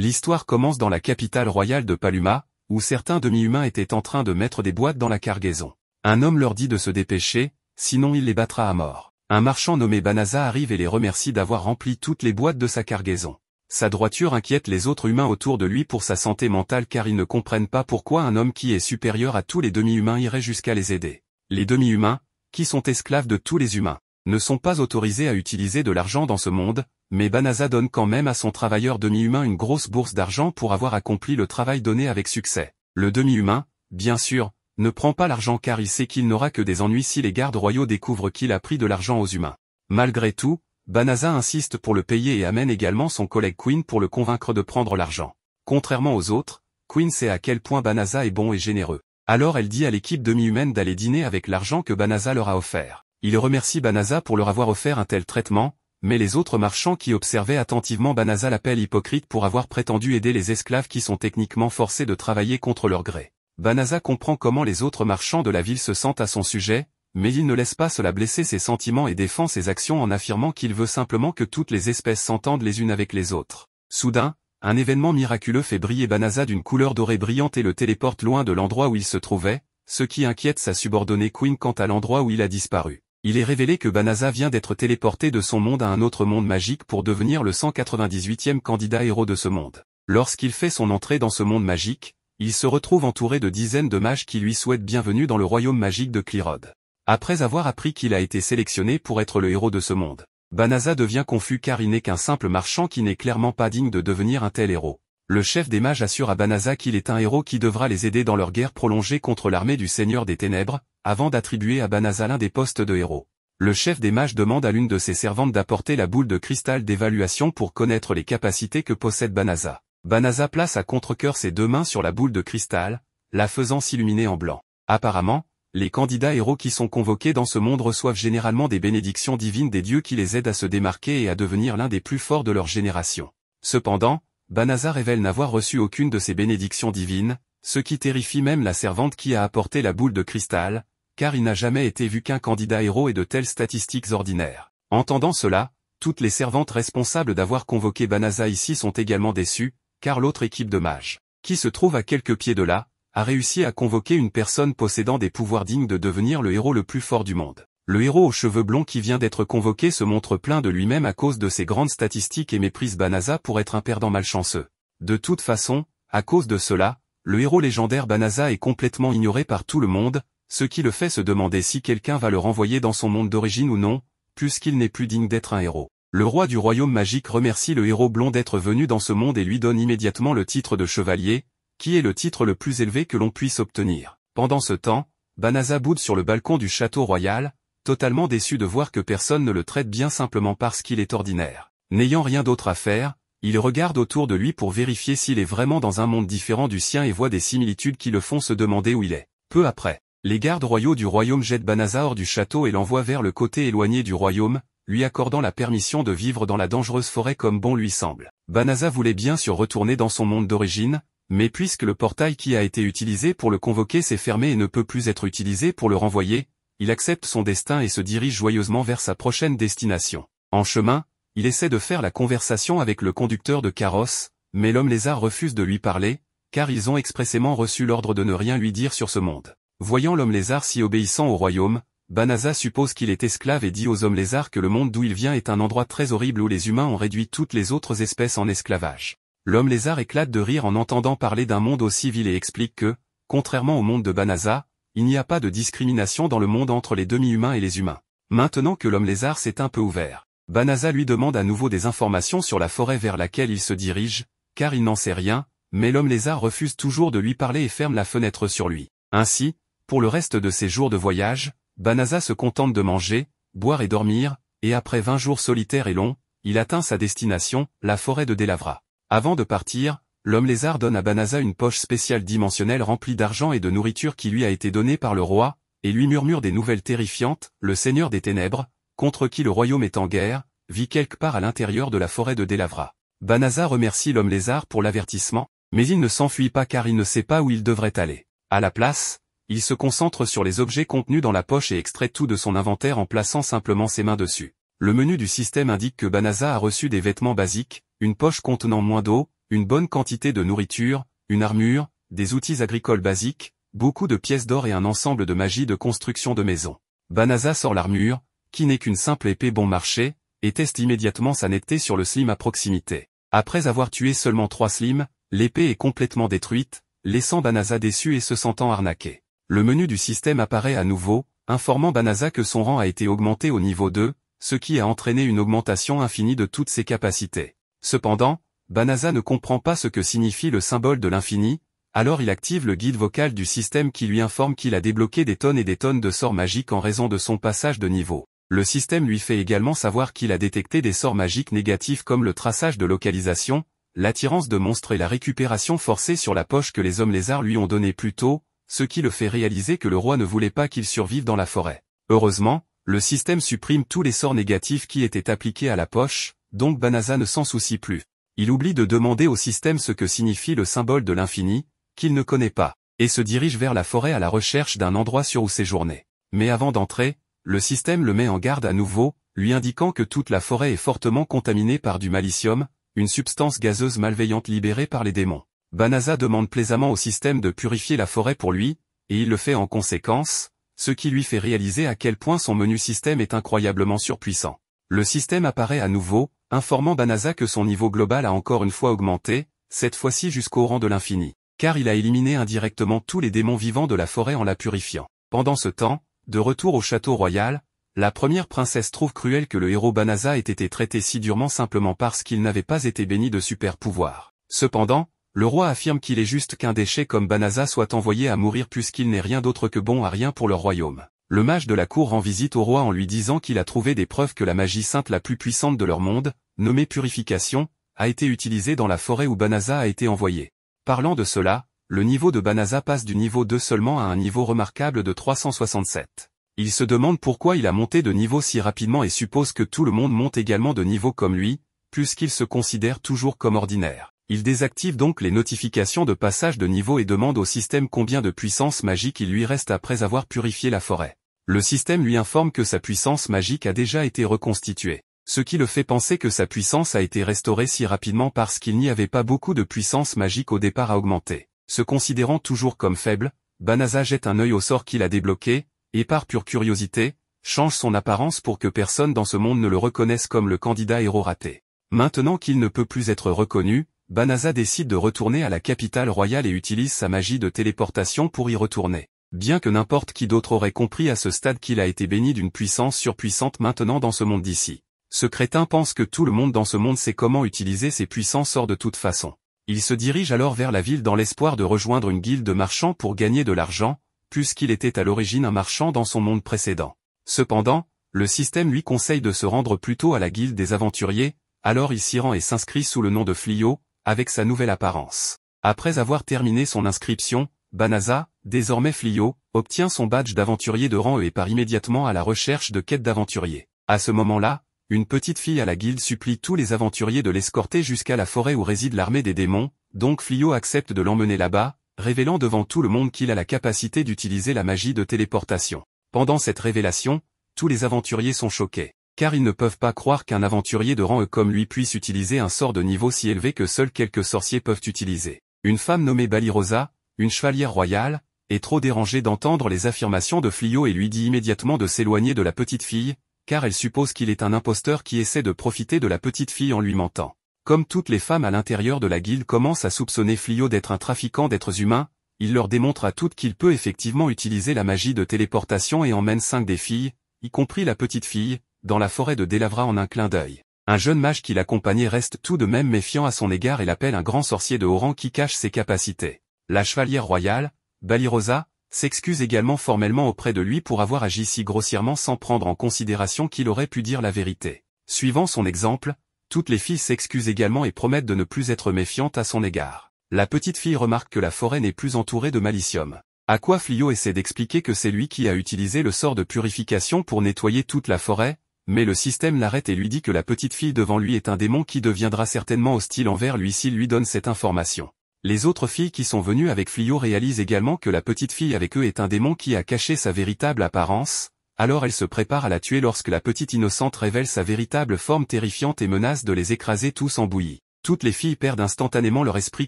L'histoire commence dans la capitale royale de Paluma, où certains demi-humains étaient en train de mettre des boîtes dans la cargaison. Un homme leur dit de se dépêcher, sinon il les battra à mort. Un marchand nommé Banaza arrive et les remercie d'avoir rempli toutes les boîtes de sa cargaison. Sa droiture inquiète les autres humains autour de lui pour sa santé mentale car ils ne comprennent pas pourquoi un homme qui est supérieur à tous les demi-humains irait jusqu'à les aider. Les demi-humains, qui sont esclaves de tous les humains, ne sont pas autorisés à utiliser de l'argent dans ce monde, mais Banaza donne quand même à son travailleur demi-humain une grosse bourse d'argent pour avoir accompli le travail donné avec succès. Le demi-humain, bien sûr, ne prend pas l'argent car il sait qu'il n'aura que des ennuis si les gardes royaux découvrent qu'il a pris de l'argent aux humains. Malgré tout, Banaza insiste pour le payer et amène également son collègue Queen pour le convaincre de prendre l'argent. Contrairement aux autres, Queen sait à quel point Banaza est bon et généreux. Alors elle dit à l'équipe demi-humaine d'aller dîner avec l'argent que Banaza leur a offert. Il remercie Banaza pour leur avoir offert un tel traitement, mais les autres marchands qui observaient attentivement Banaza l'appellent hypocrite pour avoir prétendu aider les esclaves qui sont techniquement forcés de travailler contre leur gré. Banaza comprend comment les autres marchands de la ville se sentent à son sujet, mais il ne laisse pas cela blesser ses sentiments et défend ses actions en affirmant qu'il veut simplement que toutes les espèces s'entendent les unes avec les autres. Soudain, un événement miraculeux fait briller Banaza d'une couleur dorée brillante et le téléporte loin de l'endroit où il se trouvait, ce qui inquiète sa subordonnée Queen quant à l'endroit où il a disparu. Il est révélé que Banaza vient d'être téléporté de son monde à un autre monde magique pour devenir le 198e candidat héros de ce monde. Lorsqu'il fait son entrée dans ce monde magique, il se retrouve entouré de dizaines de mages qui lui souhaitent bienvenue dans le royaume magique de Clyrod. Après avoir appris qu'il a été sélectionné pour être le héros de ce monde, Banaza devient confus car il n'est qu'un simple marchand qui n'est clairement pas digne de devenir un tel héros. Le chef des mages assure à Banaza qu'il est un héros qui devra les aider dans leur guerre prolongée contre l'armée du Seigneur des Ténèbres, avant d'attribuer à Banaza l'un des postes de héros. Le chef des mages demande à l'une de ses servantes d'apporter la boule de cristal d'évaluation pour connaître les capacités que possède Banaza. Banaza place à contre-cœur ses deux mains sur la boule de cristal, la faisant s'illuminer en blanc. Apparemment, les candidats héros qui sont convoqués dans ce monde reçoivent généralement des bénédictions divines des dieux qui les aident à se démarquer et à devenir l'un des plus forts de leur génération. Cependant, Banaza révèle n'avoir reçu aucune de ces bénédictions divines, ce qui terrifie même la servante qui a apporté la boule de cristal, car il n'a jamais été vu qu'un candidat héros ait de telles statistiques ordinaires. Entendant cela, toutes les servantes responsables d'avoir convoqué Banaza ici sont également déçues, car l'autre équipe de mages, qui se trouve à quelques pieds de là, a réussi à convoquer une personne possédant des pouvoirs dignes de devenir le héros le plus fort du monde. Le héros aux cheveux blonds qui vient d'être convoqué se montre plein de lui-même à cause de ses grandes statistiques et méprise Banaza pour être un perdant malchanceux. De toute façon, à cause de cela, le héros légendaire Banaza est complètement ignoré par tout le monde, ce qui le fait se demander si quelqu'un va le renvoyer dans son monde d'origine ou non, puisqu'il n'est plus digne d'être un héros. Le roi du royaume magique remercie le héros blond d'être venu dans ce monde et lui donne immédiatement le titre de chevalier, qui est le titre le plus élevé que l'on puisse obtenir. Pendant ce temps, Banaza boude sur le balcon du château royal, totalement déçu de voir que personne ne le traite bien simplement parce qu'il est ordinaire. N'ayant rien d'autre à faire, il regarde autour de lui pour vérifier s'il est vraiment dans un monde différent du sien et voit des similitudes qui le font se demander où il est. Peu après, les gardes royaux du royaume jettent Banaza hors du château et l'envoient vers le côté éloigné du royaume, lui accordant la permission de vivre dans la dangereuse forêt comme bon lui semble. Banaza voulait bien sûr retourner dans son monde d'origine, mais puisque le portail qui a été utilisé pour le convoquer s'est fermé et ne peut plus être utilisé pour le renvoyer, il accepte son destin et se dirige joyeusement vers sa prochaine destination. En chemin, il essaie de faire la conversation avec le conducteur de carrosse, mais l'homme lézard refuse de lui parler, car ils ont expressément reçu l'ordre de ne rien lui dire sur ce monde. Voyant l'homme lézard si obéissant au royaume, Banaza suppose qu'il est esclave et dit aux hommes lézards que le monde d'où il vient est un endroit très horrible où les humains ont réduit toutes les autres espèces en esclavage. L'homme lézard éclate de rire en entendant parler d'un monde aussi vil et explique que, contrairement au monde de Banaza, il n'y a pas de discrimination dans le monde entre les demi-humains et les humains. Maintenant que l'homme lézard s'est un peu ouvert, Banaza lui demande à nouveau des informations sur la forêt vers laquelle il se dirige, car il n'en sait rien, mais l'homme lézard refuse toujours de lui parler et ferme la fenêtre sur lui. Ainsi, pour le reste de ses jours de voyage, Banaza se contente de manger, boire et dormir, et après 20 jours solitaires et longs, il atteint sa destination, la forêt de Delavra. Avant de partir, l'homme lézard donne à Banaza une poche spéciale dimensionnelle remplie d'argent et de nourriture qui lui a été donnée par le roi, et lui murmure des nouvelles terrifiantes. Le Seigneur des Ténèbres, contre qui le royaume est en guerre, vit quelque part à l'intérieur de la forêt de Delavra. Banaza remercie l'homme lézard pour l'avertissement, mais il ne s'enfuit pas car il ne sait pas où il devrait aller. À la place, il se concentre sur les objets contenus dans la poche et extrait tout de son inventaire en plaçant simplement ses mains dessus. Le menu du système indique que Banaza a reçu des vêtements basiques, une poche contenant moins d'eau, une bonne quantité de nourriture, une armure, des outils agricoles basiques, beaucoup de pièces d'or et un ensemble de magie de construction de maisons. Banaza sort l'armure, qui n'est qu'une simple épée bon marché, et teste immédiatement sa netteté sur le slim à proximité. Après avoir tué seulement 3 slims, l'épée est complètement détruite, laissant Banaza déçu et se sentant arnaqué. Le menu du système apparaît à nouveau, informant Banaza que son rang a été augmenté au niveau 2, ce qui a entraîné une augmentation infinie de toutes ses capacités. Cependant, Banaza ne comprend pas ce que signifie le symbole de l'infini, alors il active le guide vocal du système qui lui informe qu'il a débloqué des tonnes et des tonnes de sorts magiques en raison de son passage de niveau. Le système lui fait également savoir qu'il a détecté des sorts magiques négatifs comme le traçage de localisation, l'attirance de monstres et la récupération forcée sur la poche que les hommes lézards lui ont donnée plus tôt, ce qui le fait réaliser que le roi ne voulait pas qu'il survive dans la forêt. Heureusement, le système supprime tous les sorts négatifs qui étaient appliqués à la poche, donc Banaza ne s'en soucie plus. Il oublie de demander au système ce que signifie le symbole de l'infini, qu'il ne connaît pas, et se dirige vers la forêt à la recherche d'un endroit sûr où séjourner. Mais avant d'entrer, le système le met en garde à nouveau, lui indiquant que toute la forêt est fortement contaminée par du malicium, une substance gazeuse malveillante libérée par les démons. Banaza demande plaisamment au système de purifier la forêt pour lui, et il le fait en conséquence, ce qui lui fait réaliser à quel point son menu système est incroyablement surpuissant. Le système apparaît à nouveau, informant Banaza que son niveau global a encore une fois augmenté, cette fois-ci jusqu'au rang de l'infini, car il a éliminé indirectement tous les démons vivants de la forêt en la purifiant. Pendant ce temps, de retour au château royal, la première princesse trouve cruel que le héros Banaza ait été traité si durement simplement parce qu'il n'avait pas été béni de super pouvoirs. Cependant, le roi affirme qu'il est juste qu'un déchet comme Banaza soit envoyé à mourir puisqu'il n'est rien d'autre que bon à rien pour leur royaume. Le mage de la cour rend visite au roi en lui disant qu'il a trouvé des preuves que la magie sainte la plus puissante de leur monde, nommée purification, a été utilisée dans la forêt où Banaza a été envoyé. Parlant de cela, le niveau de Banaza passe du niveau 2 seulement à un niveau remarquable de 367. Il se demande pourquoi il a monté de niveau si rapidement et suppose que tout le monde monte également de niveau comme lui, puisqu'il se considère toujours comme ordinaire. Il désactive donc les notifications de passage de niveau et demande au système combien de puissance magique il lui reste après avoir purifié la forêt. Le système lui informe que sa puissance magique a déjà été reconstituée, ce qui le fait penser que sa puissance a été restaurée si rapidement parce qu'il n'y avait pas beaucoup de puissance magique au départ à augmenter. Se considérant toujours comme faible, Banaza jette un œil au sort qu'il a débloqué, et par pure curiosité, change son apparence pour que personne dans ce monde ne le reconnaisse comme le candidat héros raté. Maintenant qu'il ne peut plus être reconnu, Banaza décide de retourner à la capitale royale et utilise sa magie de téléportation pour y retourner. Bien que n'importe qui d'autre aurait compris à ce stade qu'il a été béni d'une puissance surpuissante maintenant dans ce monde d'ici. Ce crétin pense que tout le monde dans ce monde sait comment utiliser ses puissants sorts de toute façon. Il se dirige alors vers la ville dans l'espoir de rejoindre une guilde de marchands pour gagner de l'argent, puisqu'il était à l'origine un marchand dans son monde précédent. Cependant, le système lui conseille de se rendre plutôt à la guilde des aventuriers, alors il s'y rend et s'inscrit sous le nom de Flio, avec sa nouvelle apparence. Après avoir terminé son inscription, Banaza, désormais Flio, obtient son badge d'aventurier de rang E et part immédiatement à la recherche de quêtes d'aventuriers. À ce moment-là, une petite fille à la guilde supplie tous les aventuriers de l'escorter jusqu'à la forêt où réside l'armée des démons, donc Flio accepte de l'emmener là-bas, révélant devant tout le monde qu'il a la capacité d'utiliser la magie de téléportation. Pendant cette révélation, tous les aventuriers sont choqués, car ils ne peuvent pas croire qu'un aventurier de rang E comme lui puisse utiliser un sort de niveau si élevé que seuls quelques sorciers peuvent utiliser. Une femme nommée Balirosa, une chevalière royale, est trop dérangée d'entendre les affirmations de Flio et lui dit immédiatement de s'éloigner de la petite fille, car elle suppose qu'il est un imposteur qui essaie de profiter de la petite fille en lui mentant. Comme toutes les femmes à l'intérieur de la guilde commencent à soupçonner Flio d'être un trafiquant d'êtres humains, il leur démontre à toutes qu'il peut effectivement utiliser la magie de téléportation et emmène 5 des filles, y compris la petite fille, dans la forêt de Delavra en un clin d'œil. Un jeune mage qui l'accompagnait reste tout de même méfiant à son égard et l'appelle un grand sorcier de haut rang qui cache ses capacités. La chevalière royale, Balirosa, s'excuse également formellement auprès de lui pour avoir agi si grossièrement sans prendre en considération qu'il aurait pu dire la vérité. Suivant son exemple, toutes les filles s'excusent également et promettent de ne plus être méfiantes à son égard. La petite fille remarque que la forêt n'est plus entourée de malicium. À quoi Flio essaie d'expliquer que c'est lui qui a utilisé le sort de purification pour nettoyer toute la forêt, mais le système l'arrête et lui dit que la petite fille devant lui est un démon qui deviendra certainement hostile envers lui s'il lui donne cette information. Les autres filles qui sont venues avec Flio réalisent également que la petite fille avec eux est un démon qui a caché sa véritable apparence, alors elles se préparent à la tuer lorsque la petite innocente révèle sa véritable forme terrifiante et menace de les écraser tous en bouillie. Toutes les filles perdent instantanément leur esprit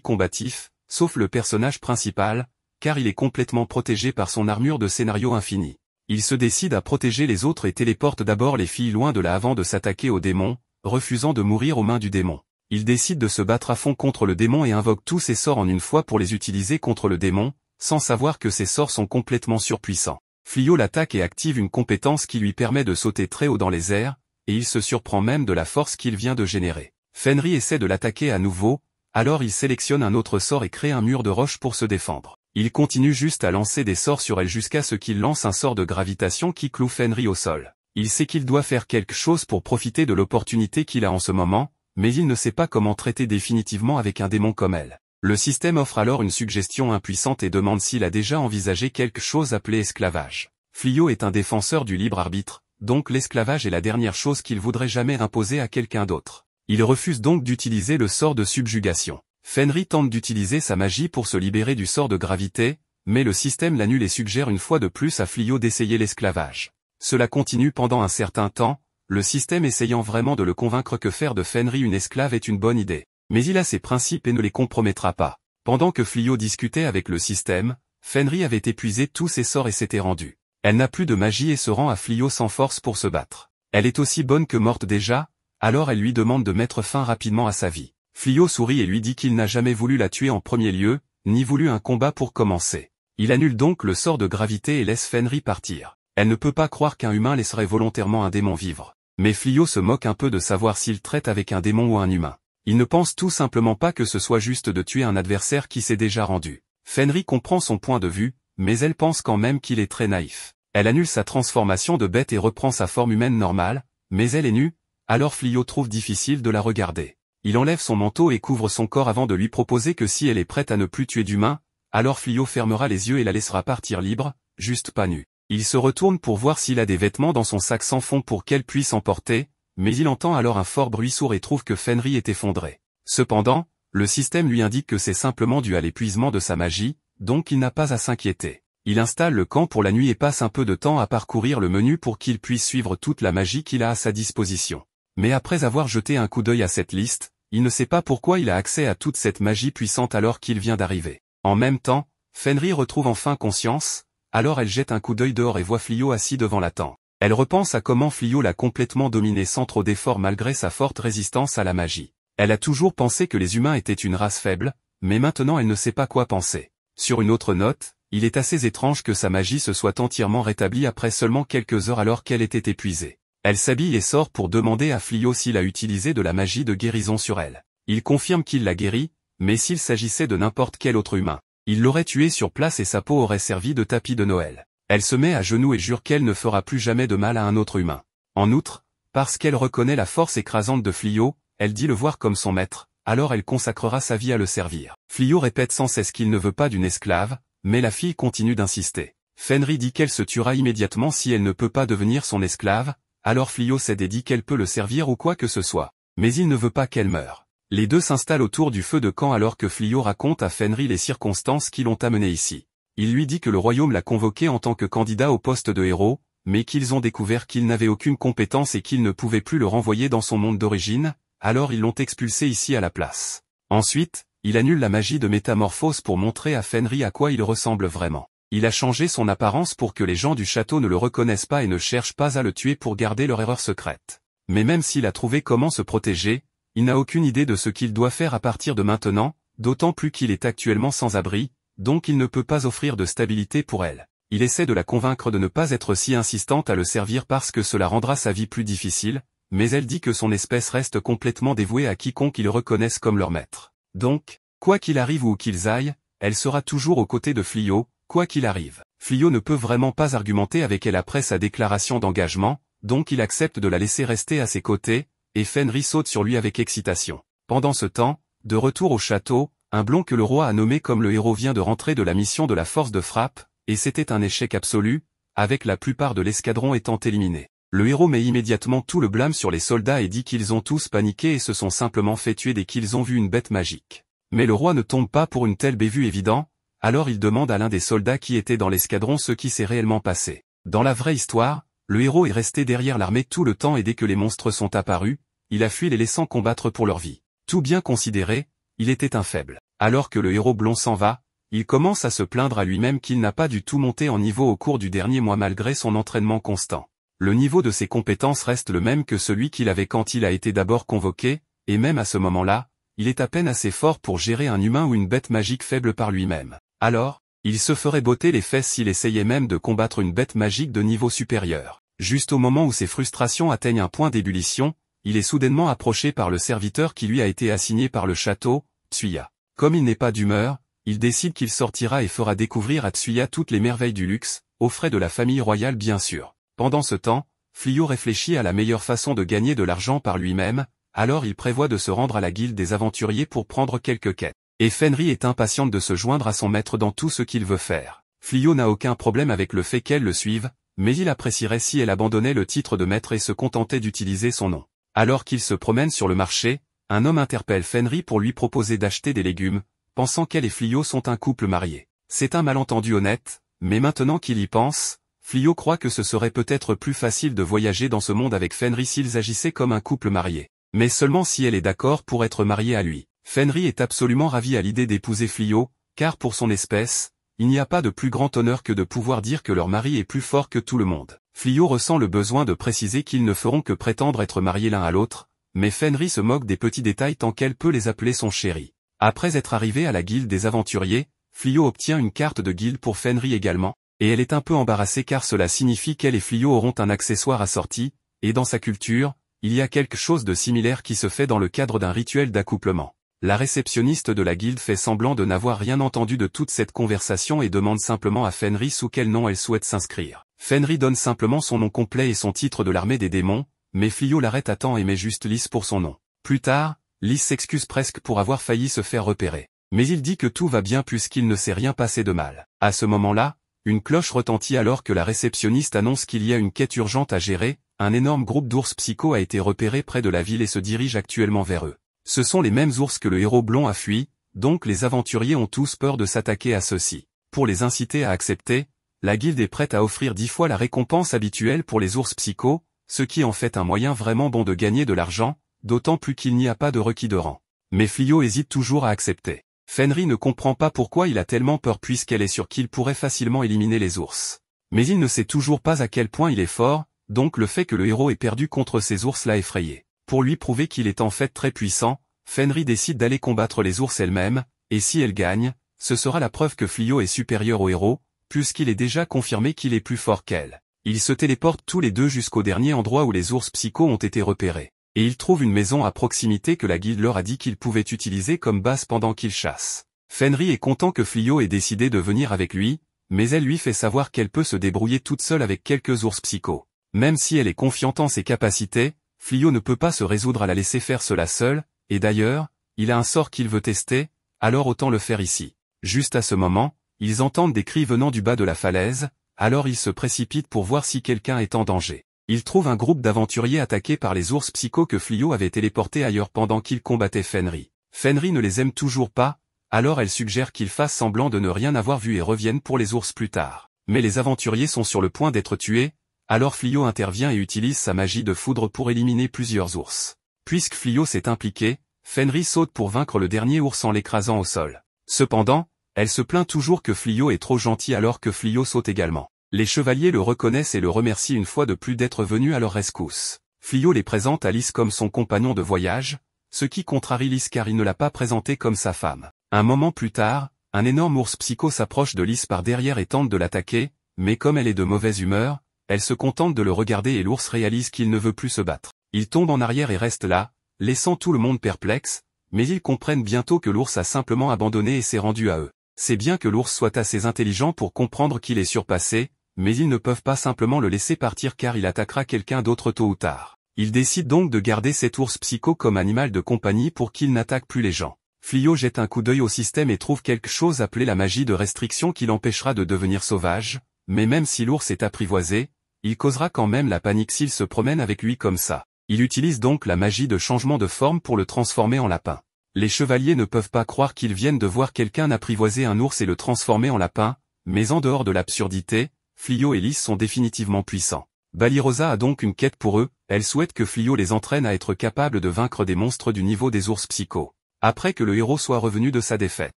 combatif, sauf le personnage principal, car il est complètement protégé par son armure de scénario infini. Il se décide à protéger les autres et téléporte d'abord les filles loin de là avant de s'attaquer au démon, refusant de mourir aux mains du démon. Il décide de se battre à fond contre le démon et invoque tous ses sorts en une fois pour les utiliser contre le démon, sans savoir que ses sorts sont complètement surpuissants. Fléau l'attaque et active une compétence qui lui permet de sauter très haut dans les airs, et il se surprend même de la force qu'il vient de générer. Fenris essaie de l'attaquer à nouveau, alors il sélectionne un autre sort et crée un mur de roche pour se défendre. Il continue juste à lancer des sorts sur elle jusqu'à ce qu'il lance un sort de gravitation qui cloue Fenris au sol. Il sait qu'il doit faire quelque chose pour profiter de l'opportunité qu'il a en ce moment, mais il ne sait pas comment traiter définitivement avec un démon comme elle. Le système offre alors une suggestion impuissante et demande s'il a déjà envisagé quelque chose appelé esclavage. Fléau est un défenseur du libre arbitre, donc l'esclavage est la dernière chose qu'il voudrait jamais imposer à quelqu'un d'autre. Il refuse donc d'utiliser le sort de subjugation. Fenris tente d'utiliser sa magie pour se libérer du sort de gravité, mais le système l'annule et suggère une fois de plus à Fléau d'essayer l'esclavage. Cela continue pendant un certain temps, le système essayant vraiment de le convaincre que faire de Fenris une esclave est une bonne idée. Mais il a ses principes et ne les compromettra pas. Pendant que Fléau discutait avec le système, Fenris avait épuisé tous ses sorts et s'était rendue. Elle n'a plus de magie et se rend à Fléau sans force pour se battre. Elle est aussi bonne que morte déjà, alors elle lui demande de mettre fin rapidement à sa vie. Fléau sourit et lui dit qu'il n'a jamais voulu la tuer en premier lieu, ni voulu un combat pour commencer. Il annule donc le sort de gravité et laisse Fenris partir. Elle ne peut pas croire qu'un humain laisserait volontairement un démon vivre. Mais Fléau se moque un peu de savoir s'il traite avec un démon ou un humain. Il ne pense tout simplement pas que ce soit juste de tuer un adversaire qui s'est déjà rendu. Fenris comprend son point de vue, mais elle pense quand même qu'il est très naïf. Elle annule sa transformation de bête et reprend sa forme humaine normale, mais elle est nue, alors Fléau trouve difficile de la regarder. Il enlève son manteau et couvre son corps avant de lui proposer que si elle est prête à ne plus tuer d'humains, alors Fléau fermera les yeux et la laissera partir libre, juste pas nue. Il se retourne pour voir s'il a des vêtements dans son sac sans fond pour qu'elle puisse en porter, mais il entend alors un fort bruit sourd et trouve que Fenris est effondré. Cependant, le système lui indique que c'est simplement dû à l'épuisement de sa magie, donc il n'a pas à s'inquiéter. Il installe le camp pour la nuit et passe un peu de temps à parcourir le menu pour qu'il puisse suivre toute la magie qu'il a à sa disposition. Mais après avoir jeté un coup d'œil à cette liste, il ne sait pas pourquoi il a accès à toute cette magie puissante alors qu'il vient d'arriver. En même temps, Fenris retrouve enfin conscience, alors elle jette un coup d'œil dehors et voit Fléau assis devant la tente. Elle repense à comment Fléau l'a complètement dominé sans trop d'efforts malgré sa forte résistance à la magie. Elle a toujours pensé que les humains étaient une race faible, mais maintenant elle ne sait pas quoi penser. Sur une autre note, il est assez étrange que sa magie se soit entièrement rétablie après seulement quelques heures alors qu'elle était épuisée. Elle s'habille et sort pour demander à Fléau s'il a utilisé de la magie de guérison sur elle. Il confirme qu'il l'a guérie, mais s'il s'agissait de n'importe quel autre humain, il l'aurait tué sur place et sa peau aurait servi de tapis de Noël. Elle se met à genoux et jure qu'elle ne fera plus jamais de mal à un autre humain. En outre, parce qu'elle reconnaît la force écrasante de Fléau, elle dit le voir comme son maître, alors elle consacrera sa vie à le servir. Fléau répète sans cesse qu'il ne veut pas d'une esclave, mais la fille continue d'insister. Fenris dit qu'elle se tuera immédiatement si elle ne peut pas devenir son esclave, alors Fléau cède et dit qu'elle peut le servir ou quoi que ce soit. Mais il ne veut pas qu'elle meure. Les deux s'installent autour du feu de camp alors que Fléau raconte à Fenris les circonstances qui l'ont amené ici. Il lui dit que le royaume l'a convoqué en tant que candidat au poste de héros, mais qu'ils ont découvert qu'il n'avait aucune compétence et qu'ils ne pouvaient plus le renvoyer dans son monde d'origine, alors ils l'ont expulsé ici à la place. Ensuite, il annule la magie de métamorphose pour montrer à Fenris à quoi il ressemble vraiment. Il a changé son apparence pour que les gens du château ne le reconnaissent pas et ne cherchent pas à le tuer pour garder leur erreur secrète. Mais même s'il a trouvé comment se protéger, il n'a aucune idée de ce qu'il doit faire à partir de maintenant, d'autant plus qu'il est actuellement sans abri, donc il ne peut pas offrir de stabilité pour elle. Il essaie de la convaincre de ne pas être si insistante à le servir parce que cela rendra sa vie plus difficile, mais elle dit que son espèce reste complètement dévouée à quiconque ils reconnaissent comme leur maître. Donc, quoi qu'il arrive ou où qu'ils aillent, elle sera toujours aux côtés de Fléau, quoi qu'il arrive. Fléau ne peut vraiment pas argumenter avec elle après sa déclaration d'engagement, donc il accepte de la laisser rester à ses côtés, et Fenris saute sur lui avec excitation. Pendant ce temps, de retour au château, un blond que le roi a nommé comme le héros vient de rentrer de la mission de la force de frappe, et c'était un échec absolu, avec la plupart de l'escadron étant éliminés. Le héros met immédiatement tout le blâme sur les soldats et dit qu'ils ont tous paniqué et se sont simplement fait tuer dès qu'ils ont vu une bête magique. Mais le roi ne tombe pas pour une telle bévue évident, alors il demande à l'un des soldats qui était dans l'escadron ce qui s'est réellement passé. Dans la vraie histoire, le héros est resté derrière l'armée tout le temps et dès que les monstres sont apparus, il a fui les laissant combattre pour leur vie. Tout bien considéré, il était un faible. Alors que le héros blond s'en va, il commence à se plaindre à lui-même qu'il n'a pas du tout monté en niveau au cours du dernier mois malgré son entraînement constant. Le niveau de ses compétences reste le même que celui qu'il avait quand il a été d'abord convoqué, et même à ce moment-là, il est à peine assez fort pour gérer un humain ou une bête magique faible par lui-même. Alors, il se ferait botter les fesses s'il essayait même de combattre une bête magique de niveau supérieur. Juste au moment où ses frustrations atteignent un point d'ébullition, il est soudainement approché par le serviteur qui lui a été assigné par le château, Tsuya. Comme il n'est pas d'humeur, il décide qu'il sortira et fera découvrir à Tsuya toutes les merveilles du luxe, aux frais de la famille royale bien sûr. Pendant ce temps, Flio réfléchit à la meilleure façon de gagner de l'argent par lui-même, alors il prévoit de se rendre à la guilde des aventuriers pour prendre quelques quêtes. Et Fenris est impatiente de se joindre à son maître dans tout ce qu'il veut faire. Flio n'a aucun problème avec le fait qu'elle le suive, mais il apprécierait si elle abandonnait le titre de maître et se contentait d'utiliser son nom. Alors qu'il se promène sur le marché, un homme interpelle Fenris pour lui proposer d'acheter des légumes, pensant qu'elle et Flio sont un couple marié. C'est un malentendu honnête, mais maintenant qu'il y pense, Flio croit que ce serait peut-être plus facile de voyager dans ce monde avec Fenris s'ils agissaient comme un couple marié. Mais seulement si elle est d'accord pour être mariée à lui. Fenris est absolument ravi à l'idée d'épouser Flio, car pour son espèce, il n'y a pas de plus grand honneur que de pouvoir dire que leur mari est plus fort que tout le monde. Flio ressent le besoin de préciser qu'ils ne feront que prétendre être mariés l'un à l'autre, mais Fenris se moque des petits détails tant qu'elle peut les appeler son chéri. Après être arrivée à la guilde des aventuriers, Flio obtient une carte de guilde pour Fenris également, et elle est un peu embarrassée car cela signifie qu'elle et Flio auront un accessoire assorti, et dans sa culture, il y a quelque chose de similaire qui se fait dans le cadre d'un rituel d'accouplement. La réceptionniste de la guilde fait semblant de n'avoir rien entendu de toute cette conversation et demande simplement à Fenris sous quel nom elle souhaite s'inscrire. Fenris donne simplement son nom complet et son titre de l'armée des démons, mais Flio l'arrête à temps et met juste Lys pour son nom. Plus tard, Lys s'excuse presque pour avoir failli se faire repérer. Mais il dit que tout va bien puisqu'il ne s'est rien passé de mal. À ce moment-là, une cloche retentit alors que la réceptionniste annonce qu'il y a une quête urgente à gérer, un énorme groupe d'ours psycho a été repéré près de la ville et se dirige actuellement vers eux. Ce sont les mêmes ours que le héros blond a fui, donc les aventuriers ont tous peur de s'attaquer à ceux-ci. Pour les inciter à accepter, la guilde est prête à offrir 10 fois la récompense habituelle pour les ours psycho, ce qui en fait un moyen vraiment bon de gagner de l'argent, d'autant plus qu'il n'y a pas de requis de rang. Mais Flio hésite toujours à accepter. Fenris ne comprend pas pourquoi il a tellement peur puisqu'elle est sûre qu'il pourrait facilement éliminer les ours. Mais il ne sait toujours pas à quel point il est fort, donc le fait que le héros ait perdu contre ces ours l'a effrayé. Pour lui prouver qu'il est en fait très puissant, Fenris décide d'aller combattre les ours elle-même, et si elle gagne, ce sera la preuve que Flio est supérieur au héros, puisqu'il est déjà confirmé qu'il est plus fort qu'elle. Ils se téléportent tous les deux jusqu'au dernier endroit où les ours psychos ont été repérés. Et ils trouvent une maison à proximité que la guilde leur a dit qu'ils pouvaient utiliser comme base pendant qu'ils chassent. Fenris est content que Flio ait décidé de venir avec lui, mais elle lui fait savoir qu'elle peut se débrouiller toute seule avec quelques ours psychos. Même si elle est confiante en ses capacités, Flio ne peut pas se résoudre à la laisser faire cela seule, et d'ailleurs, il a un sort qu'il veut tester, alors autant le faire ici. Juste à ce moment, ils entendent des cris venant du bas de la falaise, alors ils se précipitent pour voir si quelqu'un est en danger. Ils trouvent un groupe d'aventuriers attaqués par les ours psychos que Flio avait téléportés ailleurs pendant qu'ils combattaient Fenris. Fenris ne les aime toujours pas, alors elle suggère qu'ils fassent semblant de ne rien avoir vu et reviennent pour les ours plus tard. Mais les aventuriers sont sur le point d'être tués, alors Flio intervient et utilise sa magie de foudre pour éliminer plusieurs ours. Puisque Flio s'est impliqué, Fenris saute pour vaincre le dernier ours en l'écrasant au sol. Cependant, elle se plaint toujours que Flio est trop gentil alors que Flio saute également. Les chevaliers le reconnaissent et le remercient une fois de plus d'être venu à leur rescousse. Flio les présente à Lys comme son compagnon de voyage, ce qui contrarie Lys car il ne l'a pas présenté comme sa femme. Un moment plus tard, un énorme ours psycho s'approche de Lys par derrière et tente de l'attaquer, mais comme elle est de mauvaise humeur, elle se contente de le regarder et l'ours réalise qu'il ne veut plus se battre. Il tombe en arrière et reste là, laissant tout le monde perplexe, mais ils comprennent bientôt que l'ours a simplement abandonné et s'est rendu à eux. C'est bien que l'ours soit assez intelligent pour comprendre qu'il est surpassé, mais ils ne peuvent pas simplement le laisser partir car il attaquera quelqu'un d'autre tôt ou tard. Ils décident donc de garder cet ours psycho comme animal de compagnie pour qu'il n'attaque plus les gens. Flio jette un coup d'œil au système et trouve quelque chose appelé la magie de restriction qui l'empêchera de devenir sauvage, mais même si l'ours est apprivoisé, il causera quand même la panique s'il se promène avec lui comme ça. Il utilise donc la magie de changement de forme pour le transformer en lapin. Les chevaliers ne peuvent pas croire qu'ils viennent de voir quelqu'un apprivoiser un ours et le transformer en lapin, mais en dehors de l'absurdité, Flio et Lys sont définitivement puissants. Balirosa a donc une quête pour eux, elle souhaite que Flio les entraîne à être capables de vaincre des monstres du niveau des ours psycho. Après que le héros soit revenu de sa défaite,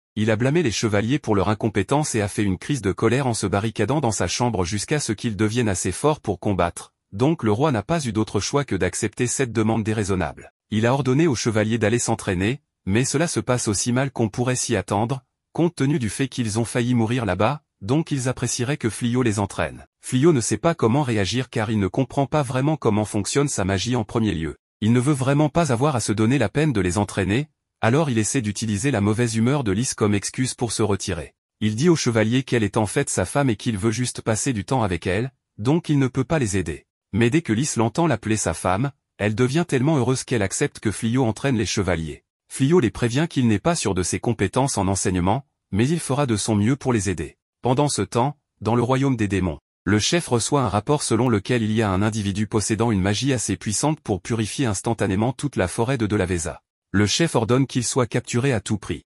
il a blâmé les chevaliers pour leur incompétence et a fait une crise de colère en se barricadant dans sa chambre jusqu'à ce qu'ils deviennent assez forts pour combattre. Donc le roi n'a pas eu d'autre choix que d'accepter cette demande déraisonnable. Il a ordonné aux chevaliers d'aller s'entraîner, mais cela se passe aussi mal qu'on pourrait s'y attendre, compte tenu du fait qu'ils ont failli mourir là-bas, donc ils apprécieraient que Flio les entraîne. Flio ne sait pas comment réagir car il ne comprend pas vraiment comment fonctionne sa magie en premier lieu. Il ne veut vraiment pas avoir à se donner la peine de les entraîner, alors il essaie d'utiliser la mauvaise humeur de Lys comme excuse pour se retirer. Il dit au chevalier qu'elle est en fait sa femme et qu'il veut juste passer du temps avec elle, donc il ne peut pas les aider. Mais dès que Lys l'entend l'appeler sa femme, elle devient tellement heureuse qu'elle accepte que Flio entraîne les chevaliers. Flio les prévient qu'il n'est pas sûr de ses compétences en enseignement, mais il fera de son mieux pour les aider. Pendant ce temps, dans le royaume des démons, le chef reçoit un rapport selon lequel il y a un individu possédant une magie assez puissante pour purifier instantanément toute la forêt de Delaveza. Le chef ordonne qu'il soit capturé à tout prix.